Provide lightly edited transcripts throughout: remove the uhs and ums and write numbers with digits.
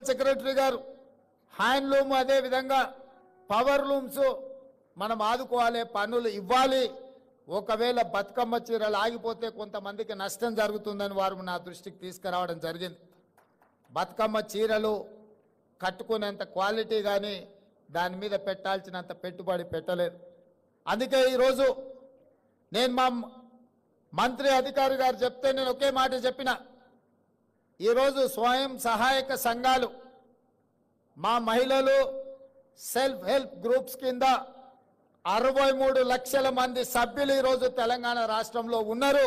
Secretary గారు handloom అదే విధంగా పవర్ లూమ్స్ మనం ఆదుకోవాలి, పన్నులు ఇవ్వాలి. ఒకవేళ బతుకమ్మ చీరలు ఆగిపోతే కొంతమందికి నష్టం జరుగుతుందని వారు నా దృష్టికి తీసుకురావడం జరిగింది. బతుకమ్మ చీరలు కట్టుకునేంత క్వాలిటీ కానీ దాని మీద పెట్టాల్సినంత పెట్టుబడి పెట్టలేదు. అందుకే ఈరోజు నేను మా మంత్రి అధికారి గారు చెప్తే నేను ఒకే మాట చెప్పిన, ఈరోజు స్వయం సహాయక సంఘాలు మా మహిళలు సెల్ఫ్ హెల్ప్ గ్రూప్స్ కింద 63 లక్షల మంది సభ్యులు ఈరోజు తెలంగాణ రాష్ట్రంలో ఉన్నారు.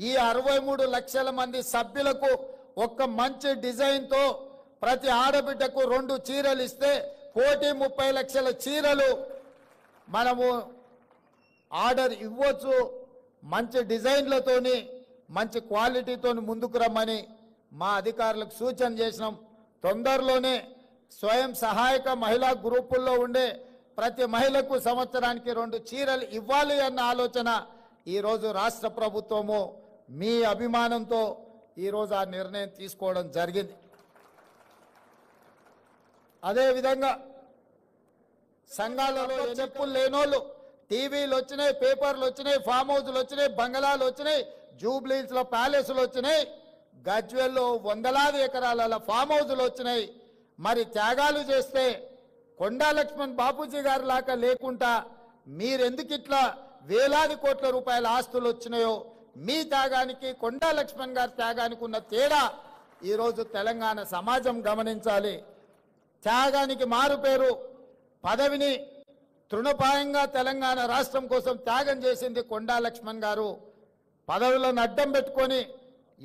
ఈ 63 లక్షల మంది సభ్యులకు ఒక మంచి డిజైన్తో ప్రతి ఆడబిడ్డకు 2 చీరలు ఇస్తే 1,30,00,000 చీరలు మనము ఆర్డర్ ఇవ్వచ్చు. మంచి డిజైన్లతోని మంచి క్వాలిటీతోని ముందుకు రమ్మని మా అధికారులకు సూచన చేసినాం. తొందరలోనే స్వయం సహాయక మహిళా గ్రూపుల్లో ఉండే ప్రతి మహిళకు సంవత్సరానికి 2 చీరలు ఇవ్వాలి అన్న ఆలోచన ఈరోజు రాష్ట్ర ప్రభుత్వము మీ అభిమానంతో ఈరోజు ఆ నిర్ణయం తీసుకోవడం జరిగింది. అదేవిధంగా సంఘాలలో చెప్పులు లేనోళ్ళు టీవీలు వచ్చినాయి, పేపర్లు వచ్చినాయి, ఫామ్ హౌస్లు వచ్చినాయి, బంగళాలు వచ్చినాయి, జూబ్లీస్లో ప్యాలెస్లు వచ్చినాయి, గజ్వెల్లో వందలాది ఎకరాల ఫామ్ హౌస్లు వచ్చినాయి. మరి త్యాగాలు చేస్తే కొండా లక్ష్మణ్ బాపూజీ గారి లాగా లేకుండా మీరెందుకు ఇట్లా వేలాది కోట్ల రూపాయల ఆస్తులు వచ్చినాయో మీ త్యాగానికి కొండా లక్ష్మణ్ గారి త్యాగానికి ఉన్న తేడా ఈరోజు తెలంగాణ సమాజం గమనించాలి. త్యాగానికి మారుపేరు పదవిని తృణప్రాయంగా తెలంగాణ రాష్ట్రం కోసం త్యాగం చేసింది కొండా లక్ష్మణ్ గారు. పదవులను అడ్డం పెట్టుకొని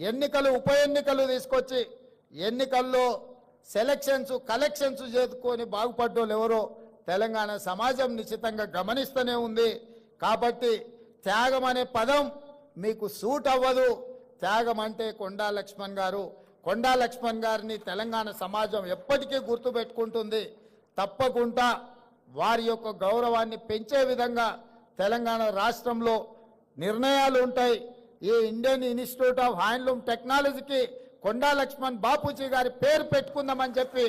ఎన్నికలు ఉప ఎన్నికలు తీసుకొచ్చి ఎన్నికల్లో సెలక్షన్స్ కలెక్షన్స్ చేసుకొని బాగుపడ్డోళ్ళు ఎవరో తెలంగాణ సమాజం నిశ్చితంగా గమనిస్తూనే ఉంది. కాబట్టి త్యాగం అనే పదం మీకు సూట్ అవ్వదు. త్యాగం అంటే కొండా లక్ష్మణ్ గారు. కొండా లక్ష్మణ్ గారిని తెలంగాణ సమాజం ఎప్పటికీ గుర్తుపెట్టుకుంటుంది. తప్పకుండా వారి యొక్క గౌరవాన్ని పెంచే విధంగా తెలంగాణ రాష్ట్రంలో నిర్ణయాలు ఉంటాయి. ఈ ఇండియన్ ఇన్స్టిట్యూట్ ఆఫ్ హ్యాండ్లూమ్ టెక్నాలజీకి కొండా లక్ష్మణ్ బాపూజీ గారి పేరు పెట్టుకుందామని చెప్పి